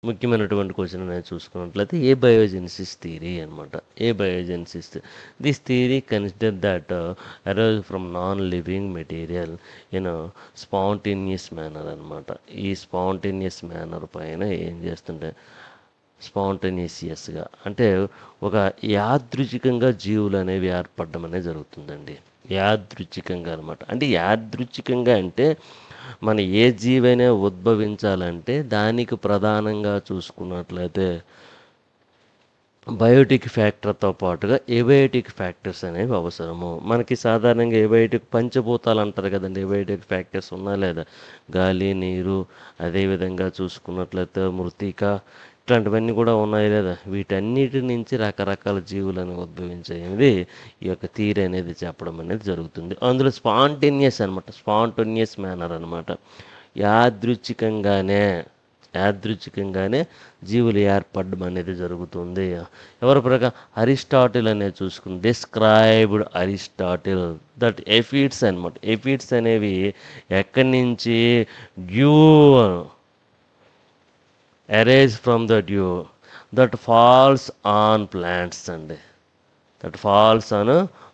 ముఖ్యమైనటువంటి క్వశ్చన్ అనేది చూసుకున్నట్లయితే ఏ బయోజెనిసిస్ థియరీ అనమాట. Abiogenesis this theory consider that arise from non living material in spontaneous manner అనమాట. ఈ స్పాంటేనియస్ మేనర్ పైన ఏం చేస్తుంటే స్పాంటేనియస్గా అంటే ఒక యాదృచ్ఛికంగా జీవులు అనేవి ఏర్పడడం అనేది జరుగుతుందండి. యాదృచ్ఛికంగా అనమాట. అంటే యాదృచ్ఛికంగా అంటే మన ఏ జీవైనా ఉద్భవించాలంటే దానికి ప్రధానంగా చూసుకున్నట్లయితే బయోటిక్ ఫ్యాక్టర్తో పాటుగా ఏబయోటిక్ ఫ్యాక్టర్స్ అనేవి అవసరము. మనకి సాధారణంగా ఏబయోటిక్ పంచభూతాలు అంటారు కదండి. ఏబయోటిక్ ఫ్యాక్టర్స్ ఉన్నా లేదా గాలి, నీరు, అదేవిధంగా చూసుకున్నట్లయితే మృతిక, ఇట్లాంటివన్నీ కూడా ఉన్నాయి లేదా. వీటన్నిటి నుంచి రకరకాల జీవులను ఉద్భవించేది ఈ యొక్క థియరీ అనేది చెప్పడం అనేది జరుగుతుంది. అందులో స్పాంటేనియస్ అనమాట, స్పాంటేనియస్ మేనర్ అనమాట. యాదృచ్ఛికంగానే యాదృచ్ఛికంగానే జీవులు ఏర్పడడం అనేది జరుగుతుంది. ఎవరి ప్రకారం అరిస్టాటిల్ అనేది చూసుకుని డిస్క్రైబ్డ్ అరిస్టాటిల్ దట్ ఎఫిడ్స్ అనమాట. ఎఫిడ్స్ అనేవి ఎక్కడి నుంచి dew arise from the dew that falls on plants అండి. దట్ ఫాల్స్ ఆన్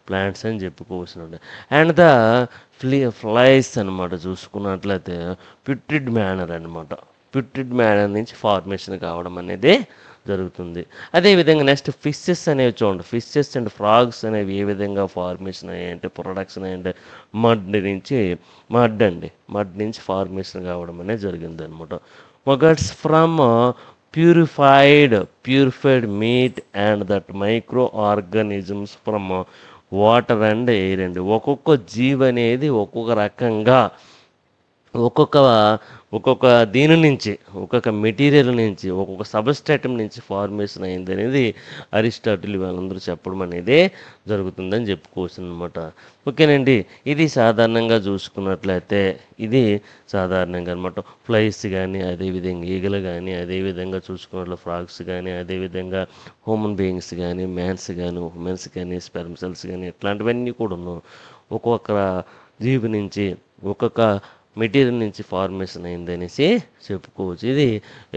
ప్లాంట్స్ అని చెప్పుకోవచ్చు. అండ్ ద ఫ్లైస్ అనమాట చూసుకున్నట్లయితే ప్యూట్రిడ్ మేనర్ అనమాట. ప్యూట్రిడ్ మేనర్ నుంచి ఫార్మేషన్ కావడం అనేది జరుగుతుంది. అదేవిధంగా నెక్స్ట్ ఫిషెస్ అనేవి చూడండి. ఫిషెస్ అండ్ ఫ్రాగ్స్ అనేవి ఏ విధంగా ఫార్మేషన్ అయ్యాయంటే ప్రొడక్షన్ అయ్యంటే మడ్ నుంచి ఫార్మేషన్ కావడం అనేది జరిగింది అనమాట. Maggots from purified meat and that microorganisms from water and air అండి. ఒక్కొక్క జీవి అనేది ఒక్కొక్క రకంగా ఒక్కొక్క దీని నుంచి, ఒక్కొక్క మెటీరియల్ నుంచి, ఒక్కొక్క సబ్స్ట్రాటమ్ నుంచి ఫార్మేషన్ అయింది అనేది అరిస్టాటిల్ వాళ్ళందరూ చెప్పడం అనేది జరుగుతుందని చెప్పుకోవచ్చు అనమాట. ఓకేనండి. ఇది సాధారణంగా చూసుకున్నట్లయితే ఇది సాధారణంగా అనమాట. ఫ్లైస్ కానీ, అదేవిధంగా ఈగలు కానీ, అదేవిధంగా చూసుకున్నట్లు ఫ్రాగ్స్ కానీ, అదేవిధంగా హ్యూమన్ బీయింగ్స్ కానీ, మ్యాన్స్ కానీ, ఉమెన్స్ కానీ, స్పెర్మ్ సెల్స్ కానీ ఇట్లాంటివన్నీ కూడా ఒక్కొక్క జీవి నుంచి ఒక్కొక్క మెటీరియల్ నుంచి ఫార్మేషన్ అయిందనేసి చెప్పుకోవచ్చు. ఇది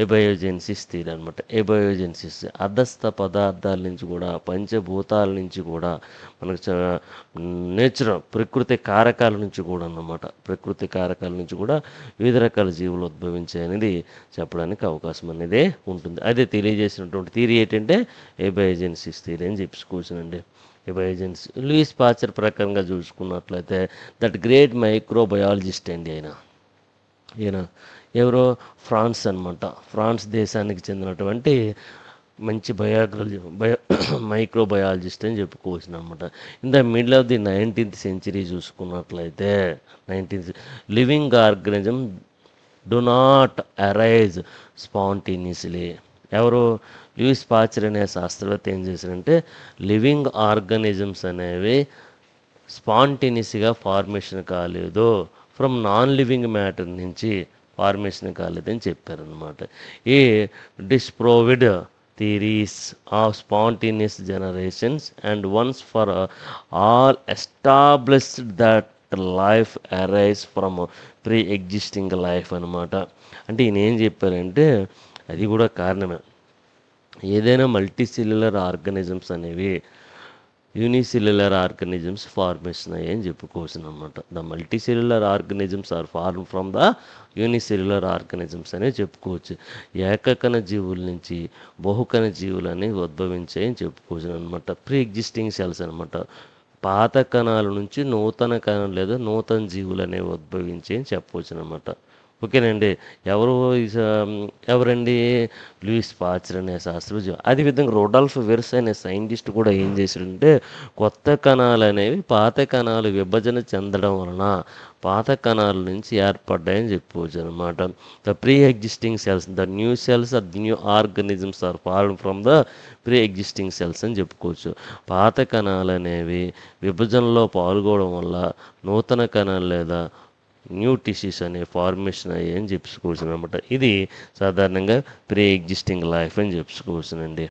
ఎబయోజెన్సిస్ థియరీ అనమాట. ఎబయోజెన్సిస్ అధస్థ పదార్థాల నుంచి కూడా, పంచభూతాల నుంచి కూడా, మనకు నేచురల్ ప్రకృతి కారకాల నుంచి కూడా అన్నమాట. ప్రకృతి కారకాల నుంచి కూడా వివిధ రకాల జీవులు ఉద్భవించాయి అనేది చెప్పడానికి అవకాశం అనేది ఉంటుంది. అదే తెలియజేసినటువంటి థియరీ ఏంటంటే ఎబయోజెన్సిస్ థియరీ అని చెప్పుకోవచ్చునండి. ఎబయోజెన్సిస్ లూయిస్ పాస్చర్ ప్రకారంగా చూసుకున్నట్లయితే దట్ గ్రేట్ మైక్రోబయాలజిస్ట్ అండి ఈయన ఎవరో ఫ్రాన్స్ అనమాట. ఫ్రాన్స్ దేశానికి చెందినటువంటి మంచి మైక్రోబయాలజిస్ట్ అని చెప్పుకోవచ్చు అనమాట. In the middle of the 19th century చూసుకున్నట్లయితే living organism do not arise spontaneously. ఎవరు లూయిస్ పాస్చర్ అనే శాస్త్రవేత్త ఏం చేశారంటే లివింగ్ ఆర్గానిజమ్స్ అనేవి స్పాంటేనియస్గా ఫార్మేషన్ కాలేదు, ఫ్రమ్ నాన్ లివింగ్ మ్యాటర్ నుంచి ఫార్మేషన్ కాలేదని చెప్పారనమాట. ఈ disproved theories of spontaneous generations and once for all established that life arise from pre existing life అనమాట. అంటే ఈయన ఏం చెప్పారంటే అది కూడా కారణమే. ఏదైనా మల్టీసెల్యులర్ ఆర్గానిజమ్స్ అనేవి యూనిసెల్యులర్ ఆర్గానిజమ్స్ ఫార్మేషన్ అయ్యాయని చెప్పుకోవచ్చు అనమాట. The multicellular organisms are form from the unicellular organisms అనే చెప్పుకోవచ్చు. ఏకకణ జీవుల నుంచి బహుకణ జీవులు అనేవి ఉద్భవించాయని చెప్పుకోవచ్చు అనమాట. ప్రీ ఎగ్జిస్టింగ్ సెల్స్ అనమాట. పాత కణాల నుంచి నూతన కణాలు లేదా నూతన జీవులు అనేవి ఉద్భవించాయని చెప్పవచ్చు అనమాట. ఓకేనండి. ఎవరండి లూయిస్ పాస్చర్ అనే శాస్త్రజ్ఞ. అదేవిధంగా రొడాల్ఫ్ వెర్స్ అనే సైంటిస్ట్ కూడా ఏం చేశాడంటే కొత్త కణాలు అనేవి పాత కణాలు విభజన చెందడం వలన పాత కణాల నుంచి ఏర్పడ్డాయని చెప్పుకోవచ్చు అనమాట. The pre existing cells the new cells are new organisms are form from the pre existing cells అని చెప్పుకోవచ్చు. పాత కణాలు అనేవి విభజనలో పాల్గొనడం వల్ల నూతన కణాలు లేదా న్యూ టిష్యూస్ అనే ఫార్మేషన్ అయ్యాయని చెప్పుకోవచ్చు అనమాట. ఇది సాధారణంగా ప్రీ ఎగ్జిస్టింగ్ లైఫ్ అని చెప్పుకోవచ్చునండి.